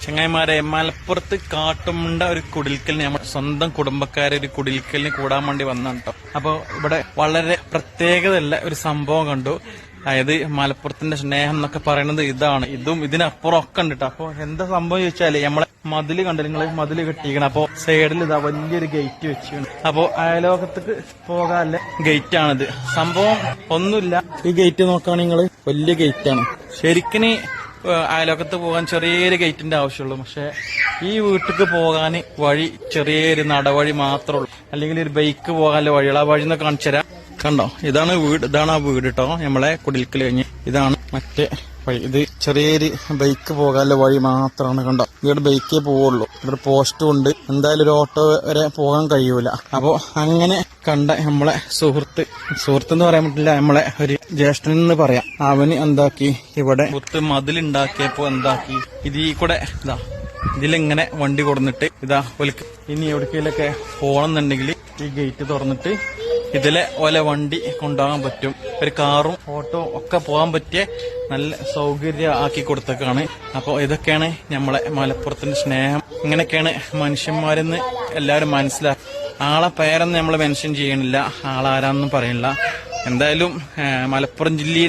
ചങ്ങായിമാരെ, മലപ്പുറത്ത് കാട്ടുമുണ്ട ഒരു കുടിൽക്കലിന് നമ്മുടെ സ്വന്തം കുടുംബക്കാരെ ഒരു കുടിൽക്കലിന് കൂടാൻ വേണ്ടി വന്നാണ് കേട്ടോ. അപ്പൊ ഇവിടെ വളരെ പ്രത്യേകതയുള്ള ഒരു സംഭവം കണ്ടു. അതായത് മലപ്പുറത്തിന്റെ സ്നേഹം എന്നൊക്കെ പറയുന്നത് ഇതാണ്. ഇതും ഇതിനപ്പുറം ഒക്കെ ഉണ്ട് കേട്ടോ. അപ്പൊ എന്താ സംഭവം ചോദിച്ചാല് നമ്മളെ മതില് കണ്ടു, നിങ്ങള് മതില് കെട്ടിക്കണം. അപ്പൊ സൈഡിൽ ഇതാ വലിയൊരു ഗേറ്റ് വെച്ചിട്ടുണ്ട്. അപ്പൊ അയലോകത്തേക്ക് പോകാനുള്ള ഗേറ്റ് ആണിത്. സംഭവം ഒന്നുമില്ല, ഈ ഗേറ്റ് നോക്കുകയാണെങ്കിൽ നിങ്ങള് വലിയ ഗേറ്റ് ആണ്. ശരിക്കും അയലോകത്ത് പോകാൻ ചെറിയൊരു ഗേറ്റിന്റെ ആവശ്യമുള്ളൂ. പക്ഷെ ഈ വീട്ടിക്ക് പോകാൻ വഴി ചെറിയൊരു നടവഴി മാത്രമേ ഉള്ളൂ. അല്ലെങ്കിൽ ഒരു ബൈക്ക് പോകാനുള്ള വഴികൾ. ആ വഴി ഒന്ന് കാണിച്ചു തരാം. കണ്ടോ, ഇതാണ് വീട്, ഇതാണ് ആ വീട് കേട്ടോ. നമ്മളെ കുടിൽക്കൽ കഴിഞ്ഞ് ഇതാണ് മറ്റേ വഴി. ഇത് ചെറിയൊരു ബൈക്ക് പോകാനുള്ള വഴി മാത്രമാണ്. കണ്ടോ, ഇവിടെ ബൈക്കേ പോവുള്ളൂ. ഇവിടെ പോസ്റ്റും ഉണ്ട്. എന്തായാലും ഒരു ഓട്ടോ വരെ പോകാൻ കഴിയൂല. അപ്പോ അങ്ങനെ കണ്ട നമ്മളെ സുഹൃത്ത് എന്ന് പറയാൻ പറ്റില്ല, നമ്മളെ ഒരു ജ്യേഷ്ഠൻ എന്ന് പറയാം. അവന് എന്താക്കി, ഇവിടെ മതിലുണ്ടാക്കിയപ്പോ എന്താക്കി, ഇതിൽ കൂടെ ഇതാ ഇതിലിങ്ങനെ വണ്ടി കൊടുന്നിട്ട് ഇതാ ഒലിക്ക് ഇനി എവിടേക്കെങ്കിലൊക്കെ പോകണമെന്നുണ്ടെങ്കിൽ ഈ ഗേറ്റ് തുറന്നിട്ട് ഇതിലെ ഓല വണ്ടി കൊണ്ടുപോകാൻ പറ്റും. ഒരു കാറും ഓട്ടോ ഒക്കെ പോകാൻ പറ്റിയ നല്ല സൗകര്യം ആക്കി കൊടുത്തേക്കാണ്. അപ്പോൾ ഇതൊക്കെയാണ് നമ്മളെ മലപ്പുറത്തിന്റെ സ്നേഹം. ഇങ്ങനെയൊക്കെയാണ് മനുഷ്യന്മാരെന്ന് എല്ലാവരും മനസ്സിലാക്കും. ആളെ പേരൊന്നും നമ്മൾ മെൻഷൻ ചെയ്യണില്ല, ആളാരാന്നും പറയണില്ല. എന്തായാലും മലപ്പുറം ജില്ലയിലാണ്